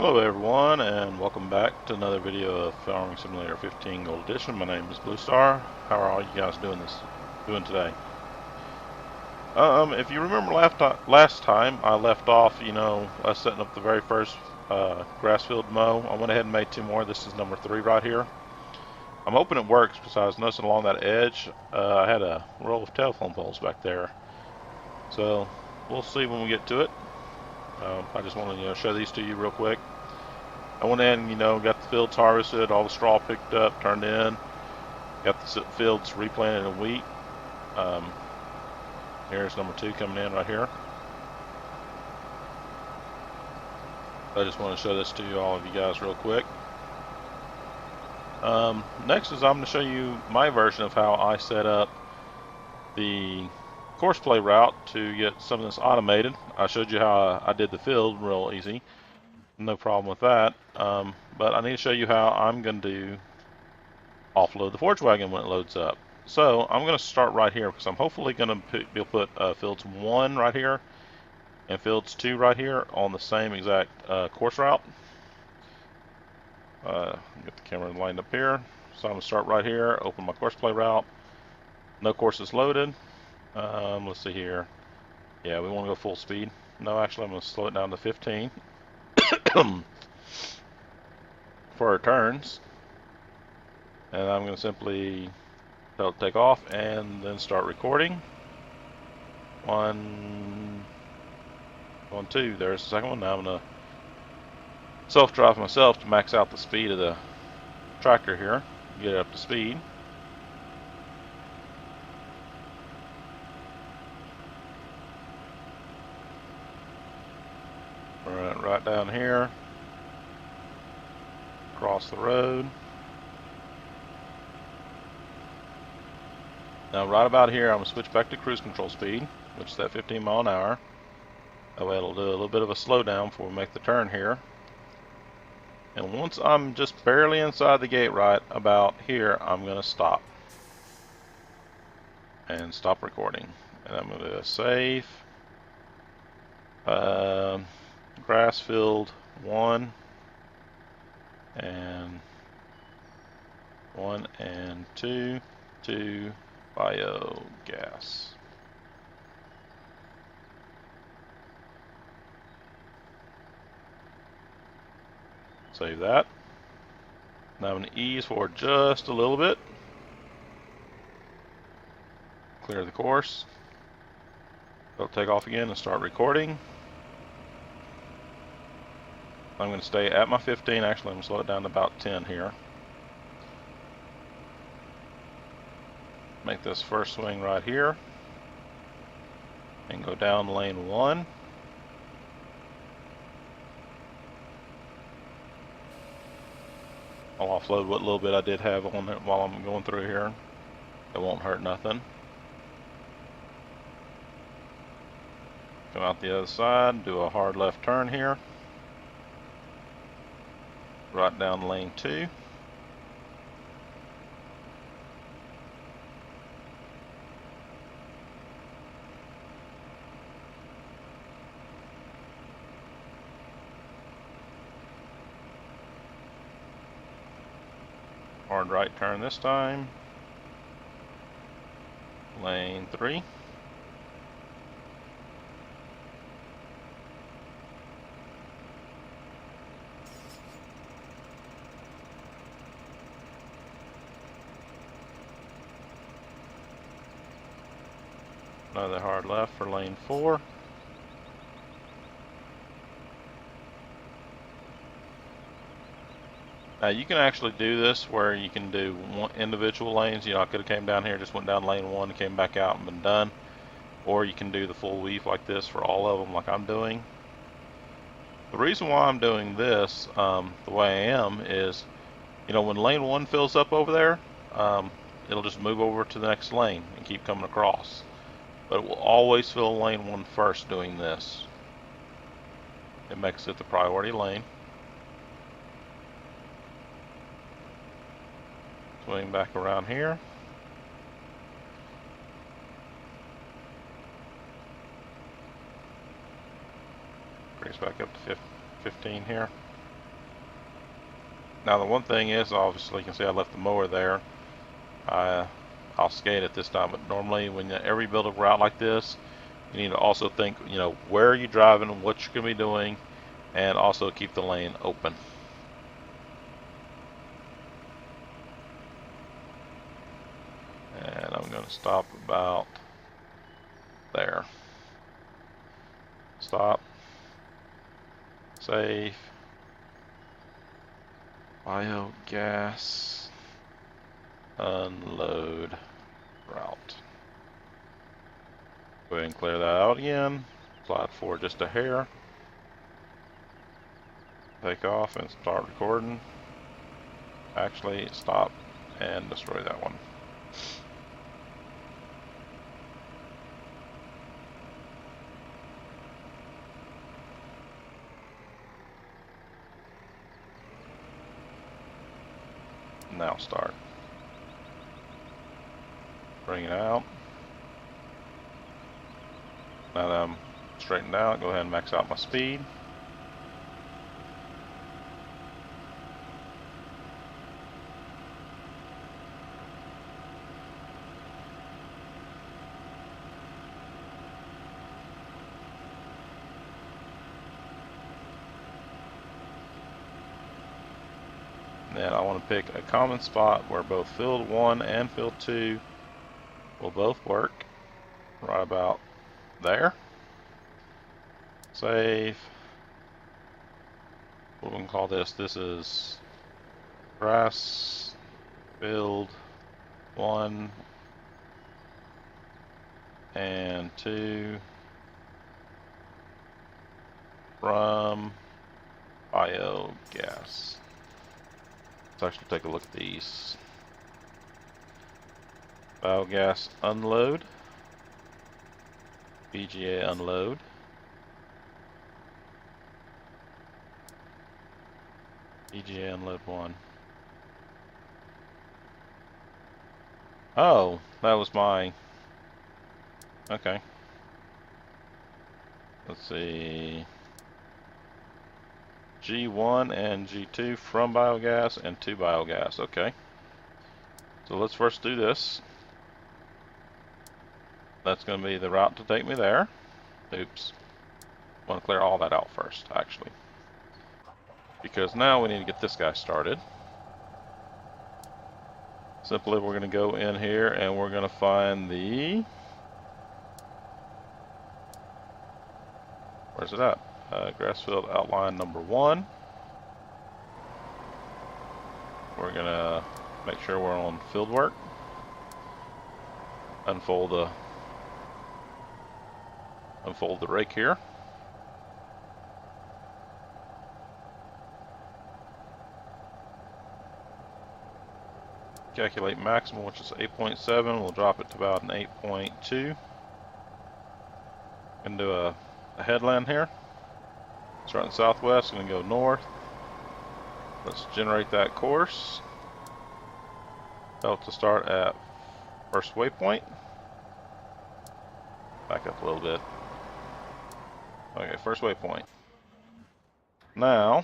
Hello everyone, and welcome back to another video of Farming Simulator 15 Gold Edition. My name is Blue Star. How are all you guys doing today? If you remember last time I left off, us setting up the very first grass field mow. I went ahead and made two more. This is number 3 right here. I'm hoping it works because I was noticing along that edge I had a row of telephone poles back there. So we'll see when we get to it. I just want to show these to you real quick. I went in, got the fields harvested, all the straw picked up, turned in, got the fields replanted in wheat. Here's number 2 coming in right here. I just want to show this to you, all of you guys, real quick. Next is I'm going to show you my version of how I set up the course play route to get some of this automated. I showed you how I did the field real easy. No problem with that. But I need to show you how I'm going to offload the forage wagon when it loads up. So I'm going to start right here because I'm hopefully going to be able to put fields 1 right here and fields 2 right here on the same exact course route. Get the camera lined up here. So I'm going to start right here, open my course play route. No courses loaded. Let's see here. Yeah, we want to go full speed. No, actually I'm going to slow it down to 15 for our turns. And I'm going to simply tell it to take off and then start recording. 1, 2, there's the second one. Now I'm going to self-drive myself to max out the speed of the tractor here, get it up to speed. Right down here, across the road. Now right about here I'm going to switch back to cruise control speed, which is that 15 mile an hour. That way it'll do a little bit of a slowdown before we make the turn here. And once I'm just barely inside the gate right about here, I'm going to stop. And stop recording. And I'm going to save. Grass field 1 and 2 to biogas. Save that. Now I'm going to ease forward just a little bit. Clear the course. It'll take off again and start recording. I'm going to stay at my 15. Actually, I'm going to slow it down to about 10 here. Make this first swing right here. And go down lane 1. I'll offload what little bit I did have on it while I'm going through here. It won't hurt nothing. Come out the other side, do a hard left turn here. Right down lane 2. Hard right turn this time. Lane 3. Another hard left for lane 4. Now you can actually do this where you can do one individual lanes. I could have came down here, just went down lane 1 and came back out and been done. Or you can do the full weave like this for all of them like I'm doing. The reason why I'm doing this the way I am is, when lane 1 fills up over there, it'll just move over to the next lane and keep coming across. But it will always fill lane 1 first doing this. It makes it the priority lane. Swing back around here. Brings back up to 15 here. Now the one thing is, obviously you can see I left the mower there. I'll skate it this time, but normally when you ever build a route like this, you need to also think, you know, where are you driving, what you're going to be doing, and also keep the lane open. And I'm going to stop about there. Stop. Save. Biogas. Unload route. Go ahead and clear that out again. Slide forward just a hair. Take off and start recording. Actually, stop and destroy that one. Now start. Bring it out. Now that I'm straightened out, go ahead and max out my speed. Then I want to pick a common spot where both field 1 and field 2 will both work, right about there. Save. What we can call this is grass field 1 and 2 from biogas. Let's actually take a look at these. Biogas unload, BGA unload, BGA unload 1. Oh, that was my, okay. Let's see, G1 and G2 from biogas and to biogas, okay. So let's first do this. That's going to be the route to take me there. Oops. I want to clear all that out first, actually. Because now we need to get this guy started. Simply, we're going to go in here and we're going to find the... Where's it at? Grassfield outline number 1. We're going to make sure we're on field work. Unfold the rake here. Calculate maximum, which is 8.7. We'll drop it to about an 8.2. Gonna do a headland here. Starting southwest, gonna go north. Let's generate that course. Tell it to start at first waypoint. Back up a little bit. Okay, first waypoint. Now,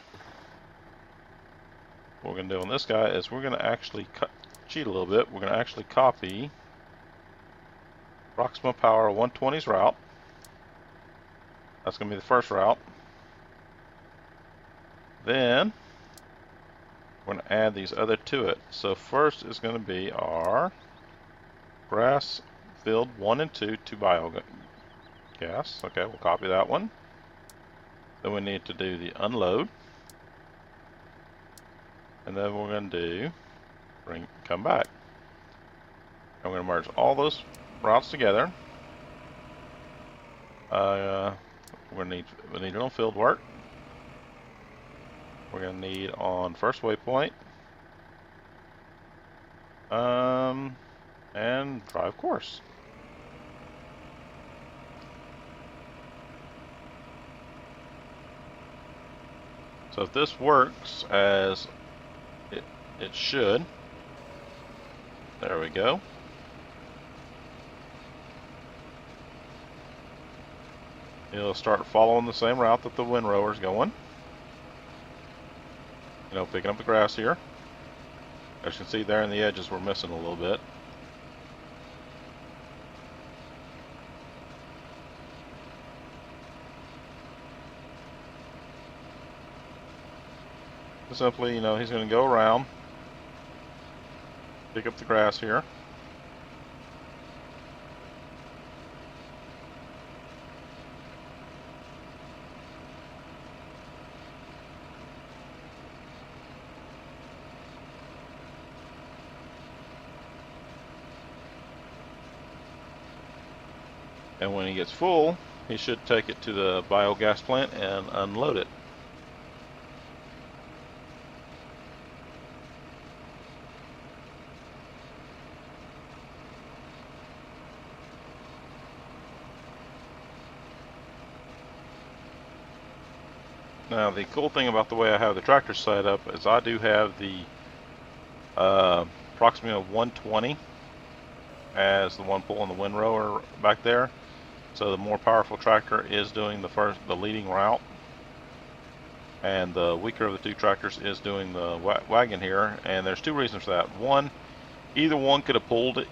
what we're gonna do on this guy is we're gonna actually cheat a little bit. We're gonna actually copy Proxima Power 120's route. That's gonna be the first route. Then we're gonna add these other to it. So first is gonna be our grass field 1 and 2 to biogas. Okay, we'll copy that one. Then we need to do the unload. And then we're gonna do come back. I'm gonna merge all those routes together. We need it on field work. We're gonna need on first waypoint. And drive course. So if this works as it should, there we go. It'll start following the same route that the windrower's going. You know, picking up the grass here. As you can see there in the edges, we're missing a little bit. Simply, you know, he's going to go around, pick up the grass here. And when he gets full, he should take it to the biogas plant and unload it. Now, the cool thing about the way I have the tractor set up is I do have the approximately 120 as the one pulling the windrower back there. So the more powerful tractor is doing the leading route, and the weaker of the two tractors is doing the wagon here. And there's two reasons for that. One, either one could have pulled it,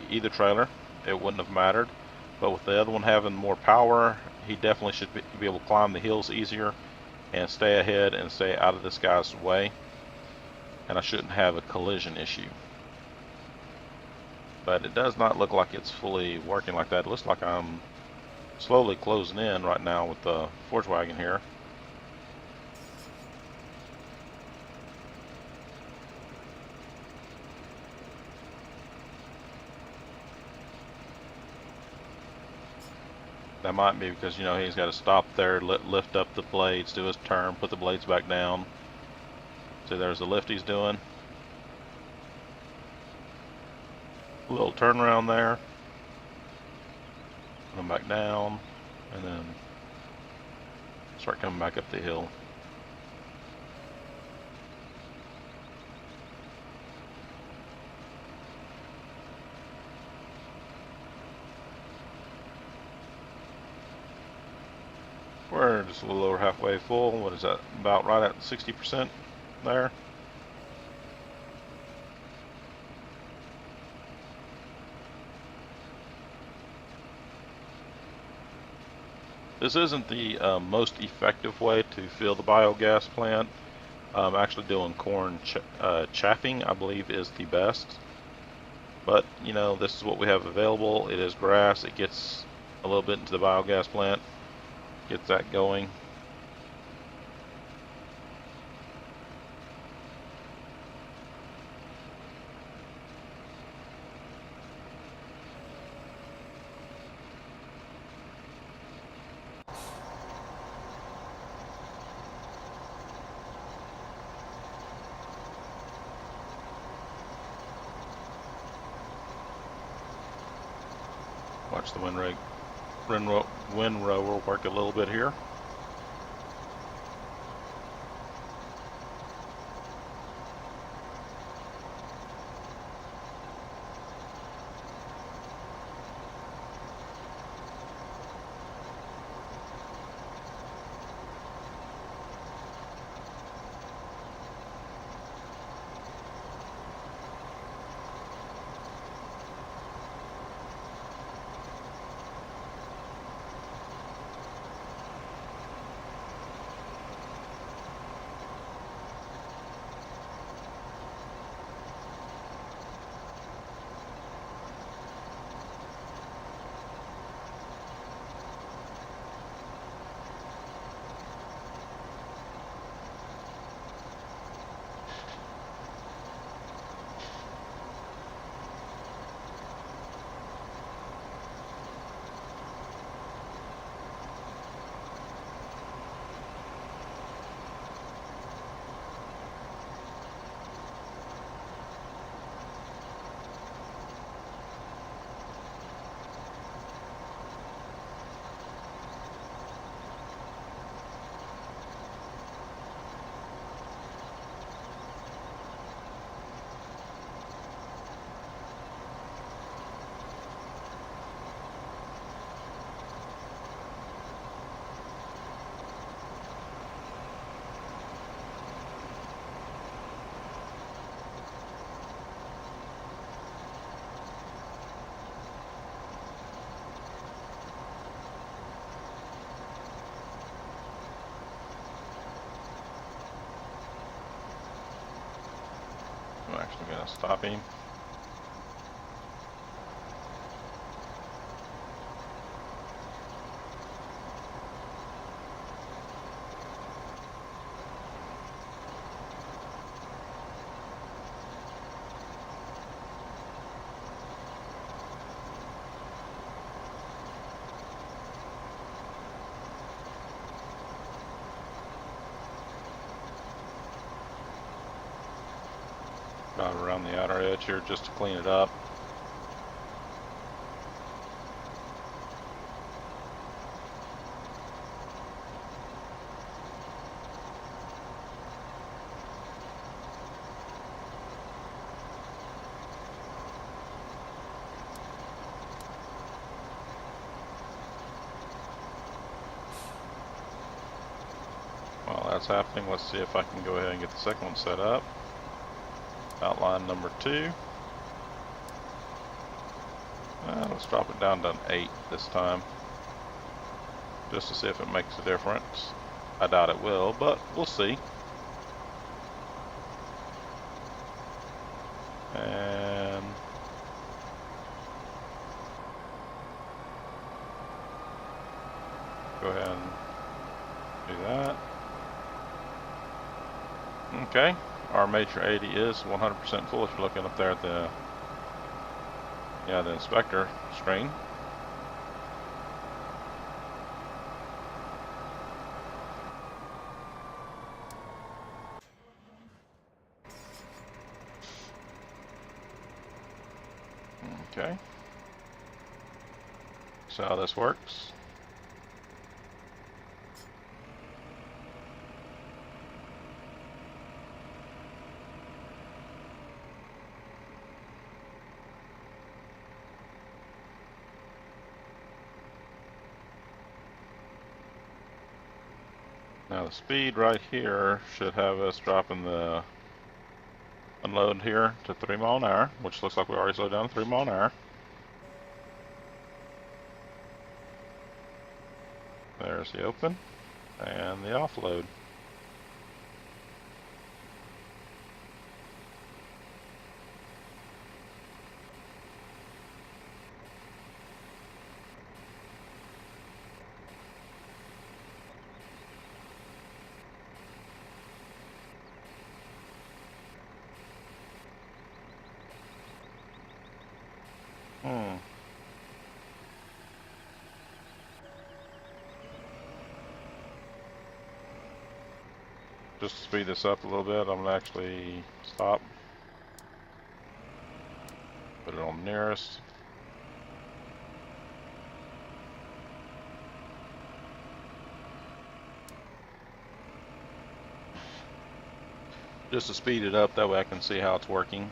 either trailer, it wouldn't have mattered. But with the other one having more power, he definitely should be able to climb the hills easier and stay ahead and stay out of this guy's way. And I shouldn't have a collision issue. But it does not look like it's fully working like that. It looks like I'm slowly closing in right now with the forge wagon here. That might be because, you know, he's got to stop there, lift up the blades, do his turn, put the blades back down. See, there's the lift he's doing. A little turnaround there. Come back down, and then start coming back up the hill. We're just a little over halfway full. What is that? About right at 60% there. This isn't the most effective way to fill the biogas plant. Actually doing corn chaffing, I believe, is the best. But, you know, this is what we have available. It is grass. It gets a little bit into the biogas plant. Gets that going. Watch the windrower work a little bit here. actually going to stop him. About around the outer edge here just to clean it up. While that's happening, let's see if I can go ahead and get the second one set up. Outline number 2. Let's drop it down to an 8 this time, just to see if it makes a difference. I doubt it will, but we'll see. And go ahead and do that. Okay, our Matrix 80 is 100% full if you're looking up there at the inspector screen. Okay, so how this works. Now the speed right here should have us dropping the unload here to 3 miles an hour, which looks like we already slowed down to 3 miles an hour. There's the open and the offload. Just to speed this up a little bit, I'm going to actually stop. Put it on nearest. Just to speed it up, that way I can see how it's working.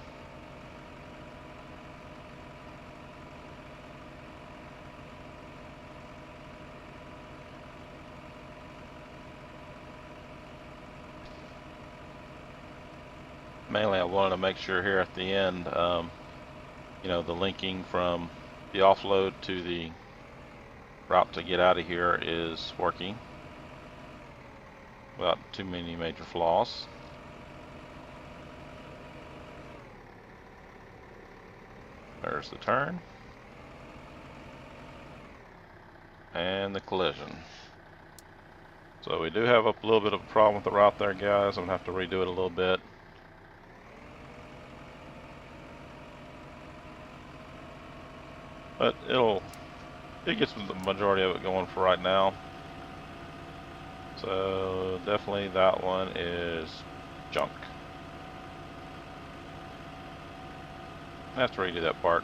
Mainly I wanted to make sure here at the end, you know, the linking from the offload to the route to get out of here is working without too many major flaws. There's the turn and the collision. So we do have a little bit of a problem with the route there, guys. I'm gonna have to redo it a little bit. But it gets the majority of it going for right now. So definitely that one is junk. I have to redo that part.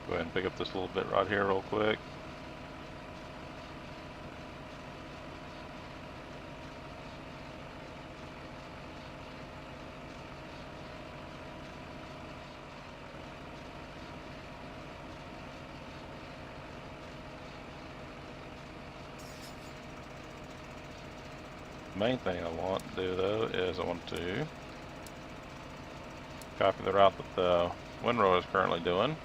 Go ahead and pick up this little bit right here real quick. Main thing I want to do though is I want to copy the route that the windrow is currently doing.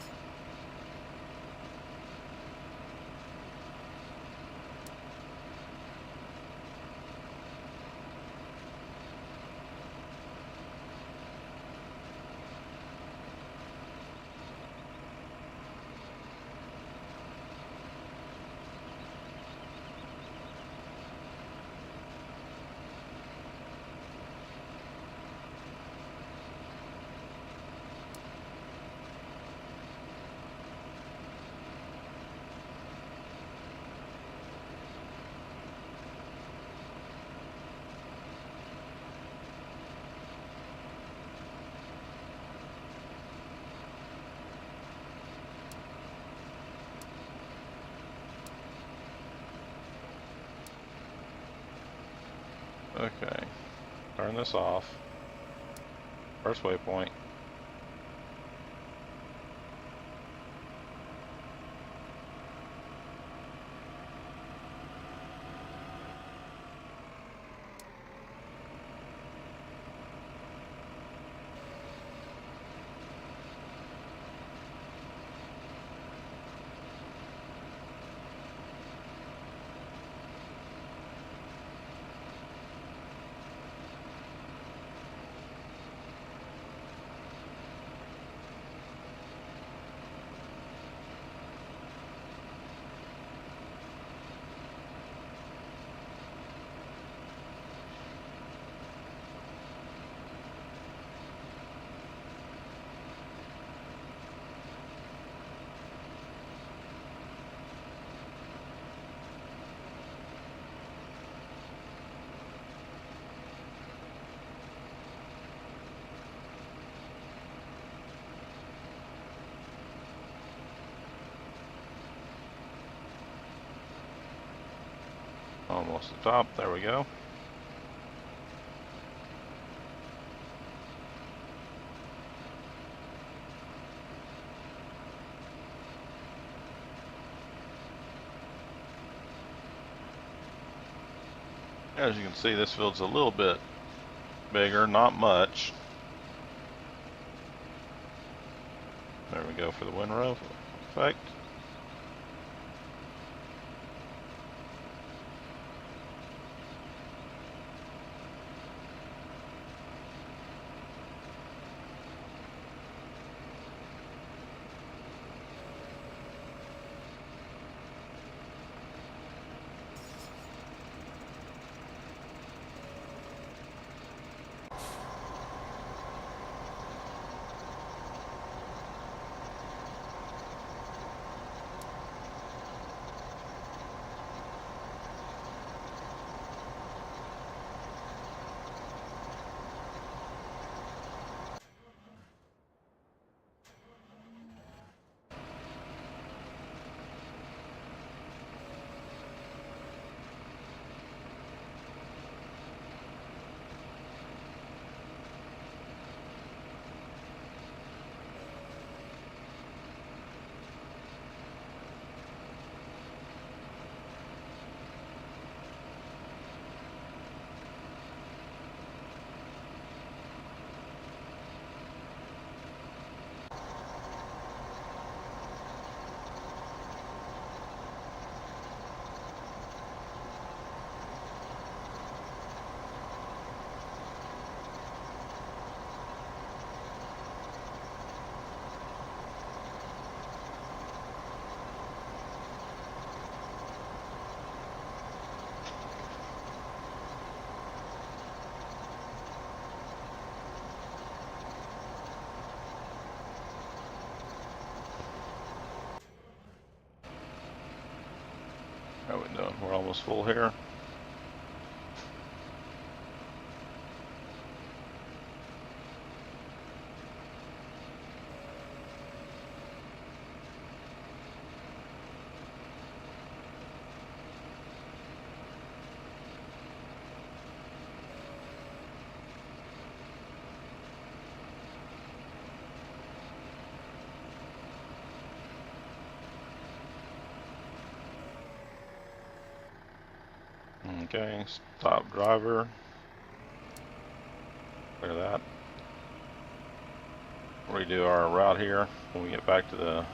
Okay, turn this off. First waypoint. Almost the top, there we go. As you can see, this field's a little bit bigger, not much. There we go for the windrow effect. How we doing? We're almost full here. Okay, stop driver. Clear that. Redo our route here when we get back to the,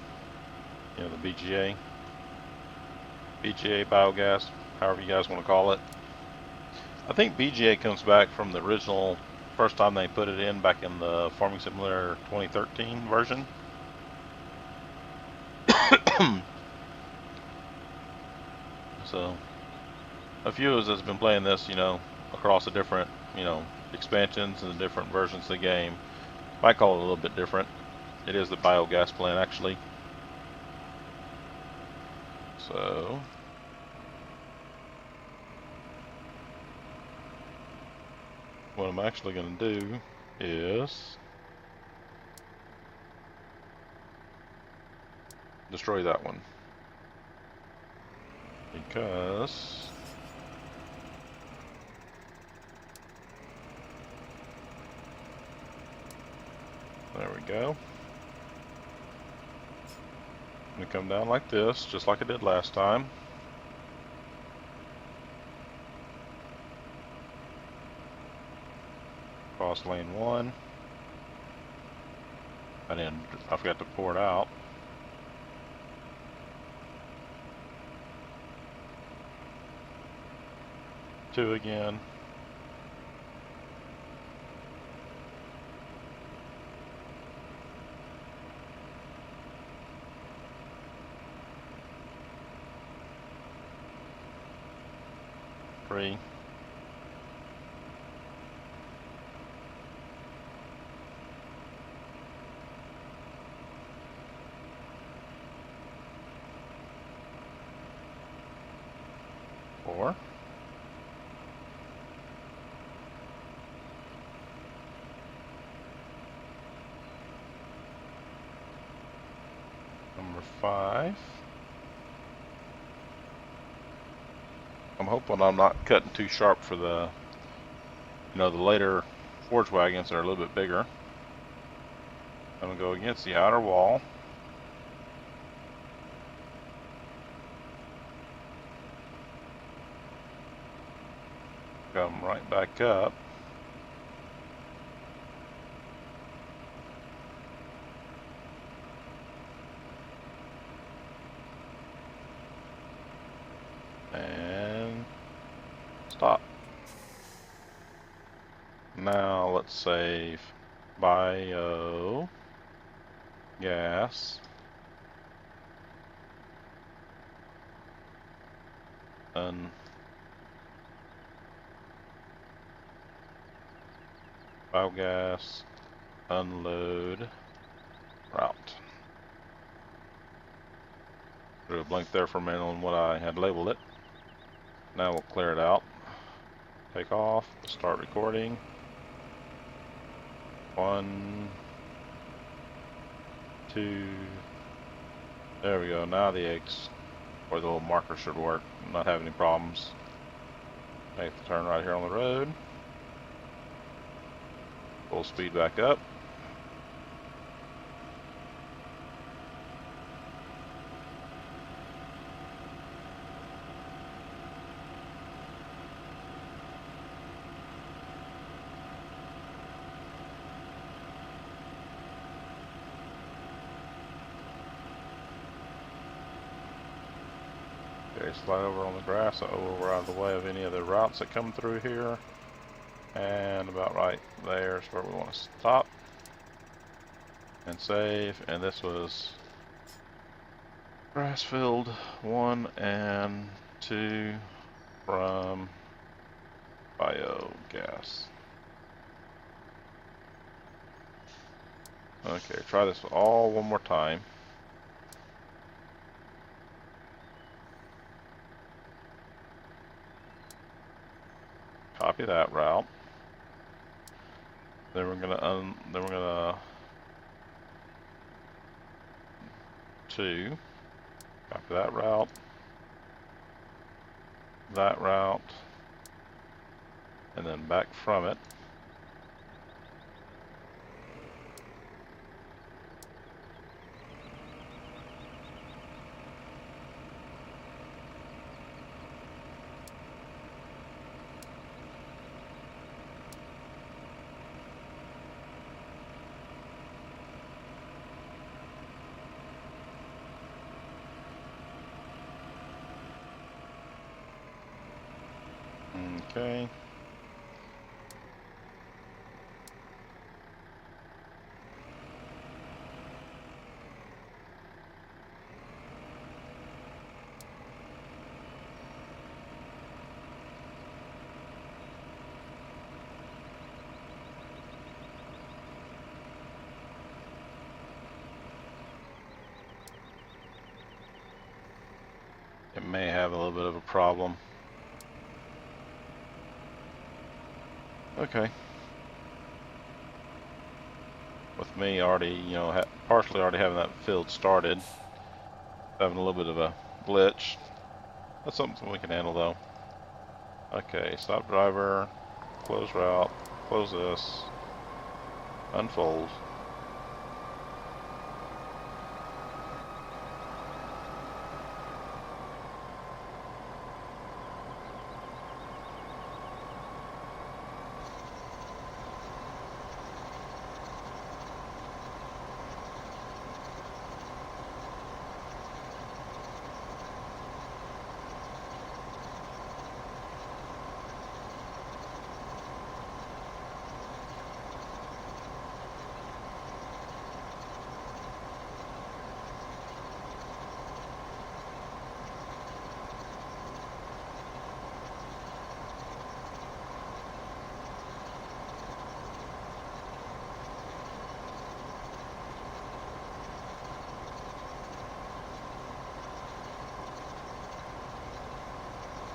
the BGA. BGA biogas, however you guys want to call it. I think BGA comes back from the original, first time they put it in back in the Farming Simulator 2013 version. So, a few of us has been playing this, across the different, expansions and the different versions of the game. Might call it a little bit different. It is the biogas plant, actually. So, what I'm actually going to do is destroy that one, because There we go. I'm gonna come down like this, just like I did last time. Cross lane 1. I forgot to pour it out. Two again. Three. Four. Number 5. I'm hoping I'm not cutting too sharp for the, the later forge wagons that are a little bit bigger. I'm gonna go against the outer wall. Come right back up. And stop. Now let's save bio, gas, biogas, unload, route. Drew a blank there for a minute on what I had labeled it. Now we'll clear it out. Take off, start recording. 1, 2, there we go. Now the eggs, or the little marker should work. I'm not having any problems. Make the turn right here on the road. Full speed back up. Okay, slide over on the grass so we're out of the way of any of the routes that come through here. And about right there is where we want to stop and save. And this was Grassfield 1 and 2 from biogas. Okay, try this all one more time. Copy that route. Then we're gonna 2. Copy that route, and then back from it. Okay. It may have a little bit of a problem. Okay. With me already, partially already having that field started, having a little bit of a glitch. That's something we can handle though. Okay, stop driver, close route, close this, unfold.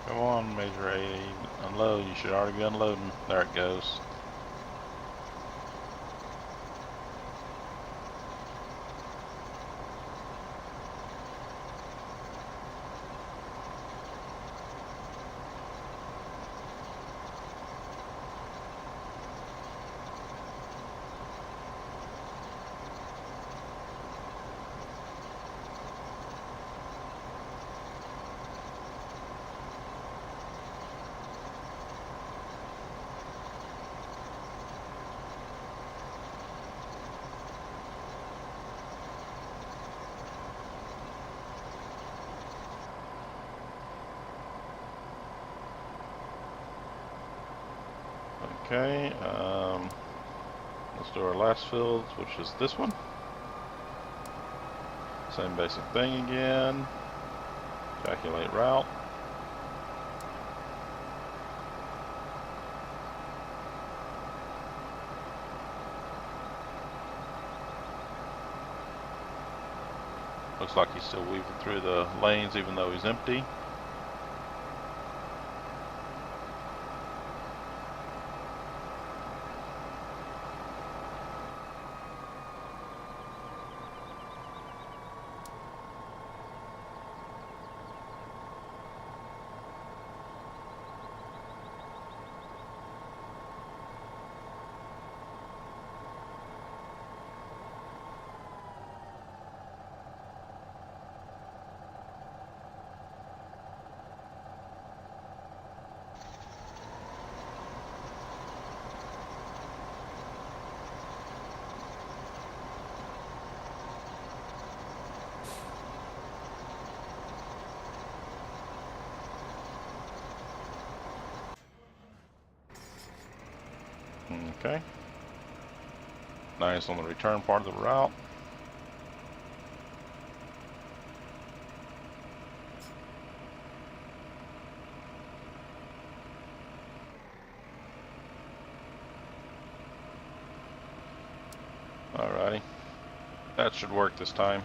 Come on, Major 80. Unload. You should already be unloading. There it goes. Okay, let's do our last field, which is this one. Same basic thing again. Calculate route. Looks like he's still weaving through the lanes even though he's empty. Okay. Nice on the return part of the route. Alrighty. That should work this time.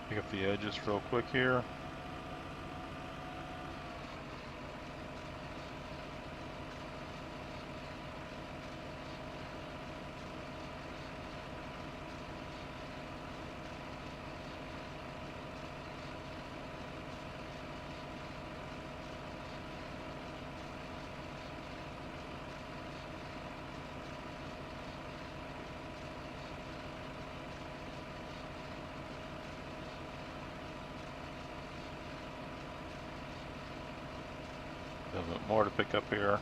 Pick up the edges real quick here. A little bit more to pick up here.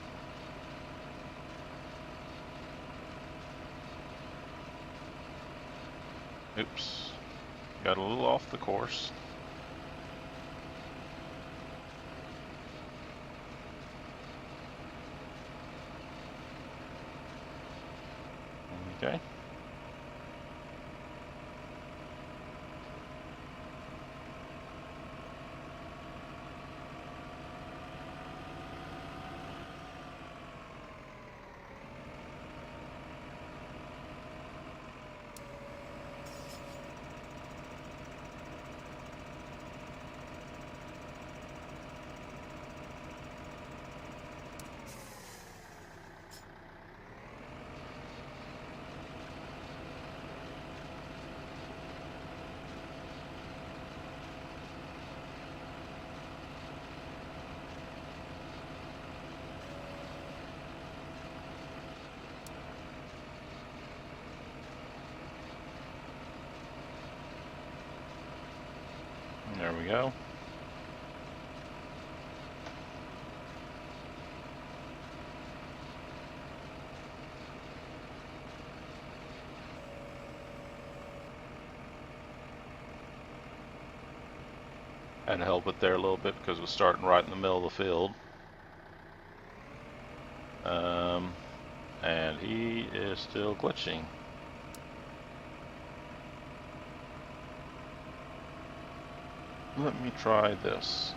Oops, got a little off the course. Okay. we go. Had to help it there a little bit because it was starting right in the middle of the field. And he is still glitching. Let me try this.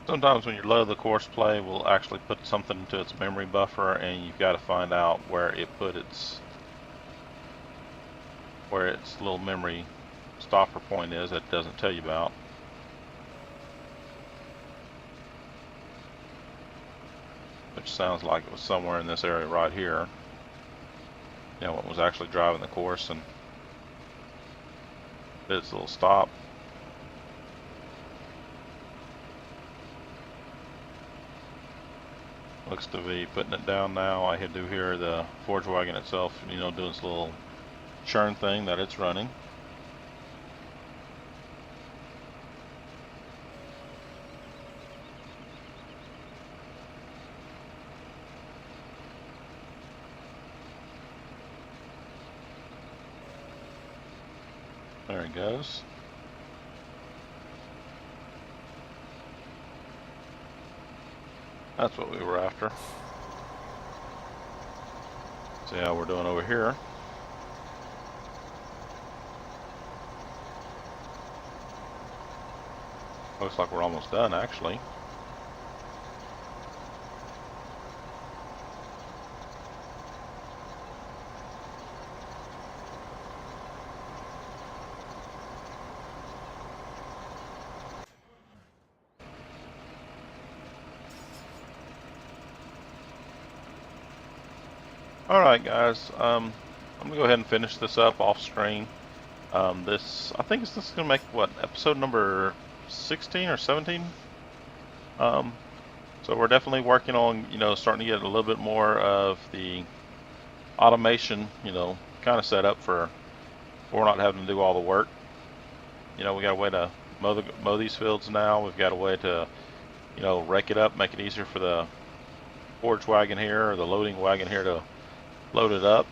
Sometimes when you load the course play, we'll actually put something into its memory buffer, and you've got to find out where it put its little memory stopper point is that it doesn't tell you about. Which sounds like it was somewhere in this area right here. You know, it was actually driving the course and did its little stop. Looks to be putting it down now. I do hear the forge wagon itself, you know, doing its little churn thing that it's running. There he goes. That's what we were after. See how we're doing over here. Looks like we're almost done, actually. Alright guys, I'm gonna go ahead and finish this up off screen. I think this is gonna make, what, episode number 16 or 17? So we're definitely working on, you know, starting to get a little bit more of the automation, you know, kind of set up for we're not having to do all the work. You know, we got a way to mow these fields now. We've got a way to, you know, rake it up, make it easier for the forge wagon here or the loading wagon here to load it up.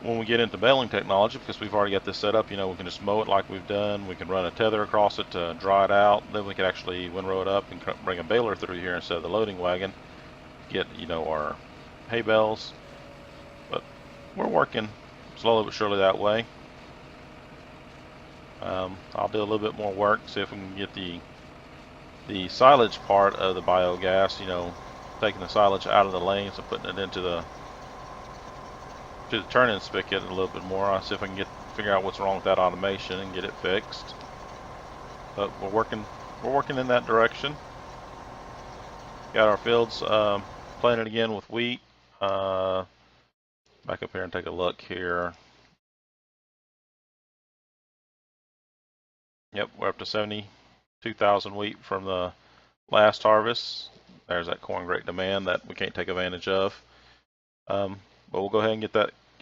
When we get into baling technology, because we've already got this set up, you know, we can just mow it like we've done. We can run a tether across it to dry it out. Then we can actually windrow it up and bring a baler through here instead of the loading wagon. Get, you know, our hay bales. But we're working slowly but surely that way. I'll do a little bit more work, see if we can get the silage part of the biogas, you know, taking the silage out of the lanes and putting it into the turn-in spigot a little bit more. I'll see if I can figure out what's wrong with that automation and get it fixed. But we're working in that direction. Got our fields planted again with wheat. Back up here and take a look here. Yep, we're up to 72,000 wheat from the last harvest. There's that corn great demand that we can't take advantage of. But we'll go ahead and get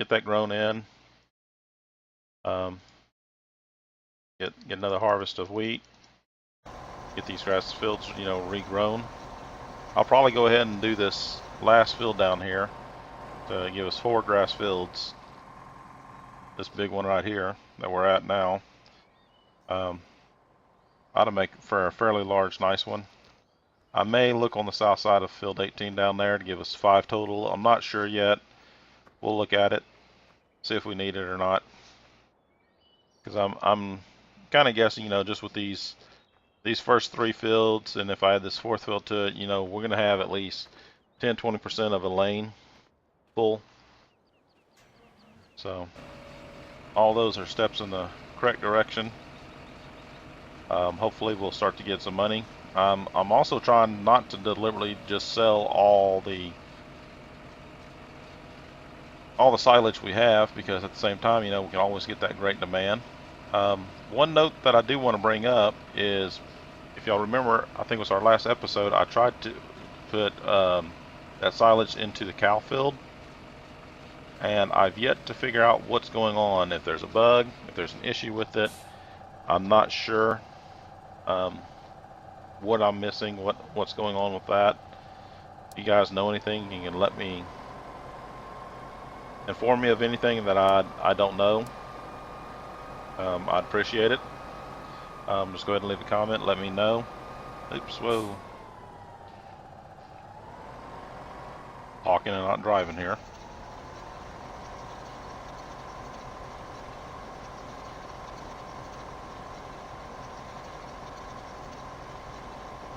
that grown in. Get another harvest of wheat. Get these grass fields, you know, regrown. I'll probably go ahead and do this last field down here to give us 4 grass fields. This big one right here that we're at now. Ought to make for a fairly large, nice one. I may look on the south side of field 18 down there to give us 5 total. I'm not sure yet. We'll look at it, see if we need it or not. Because I'm kind of guessing, you know, just with these first 3 fields, and if I add this 4th field to it, you know, we're gonna have at least 10-20% of a lane full. So all those are steps in the correct direction. Hopefully we'll start to get some money I'm also trying not to deliberately just sell all the silage we have, because at the same time, you know, we can always get that great demand. One note that I do want to bring up is, if y'all remember, I think it was our last episode, I tried to put that silage into the cow field, and I've yet to figure out what's going on. If there's a bug, if there's an issue with it, I'm not sure what I'm missing, what's going on with that. If you guys know anything, you can let me inform me of anything that I don't know. I'd appreciate it. Just go ahead and leave a comment, let me know. Oops, whoa. Talking and not driving here.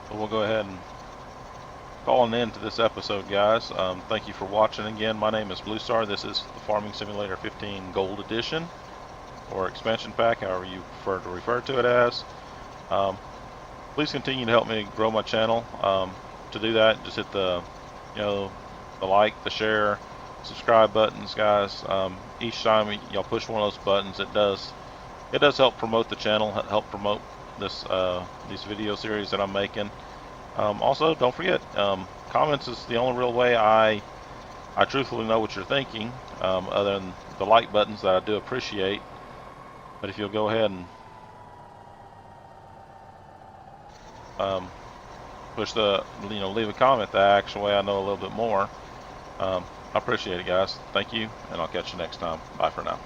So we'll go ahead and call an end to this episode, guys. Thank you for watching again. My name is Blue Star. This is the Farming Simulator 15 Gold Edition, or Expansion Pack, however you prefer to refer to it as. Please continue to help me grow my channel. To do that, just hit the, the like, the share, subscribe buttons, guys. Each time y'all push one of those buttons, it does help promote the channel, help promote this these video series that I'm making. Also, don't forget, comments is the only real way I truthfully know what you're thinking, other than the like buttons that I do appreciate. But if you'll go ahead and push the, leave a comment, the actual way I know a little bit more. I appreciate it, guys. Thank you, and I'll catch you next time. Bye for now.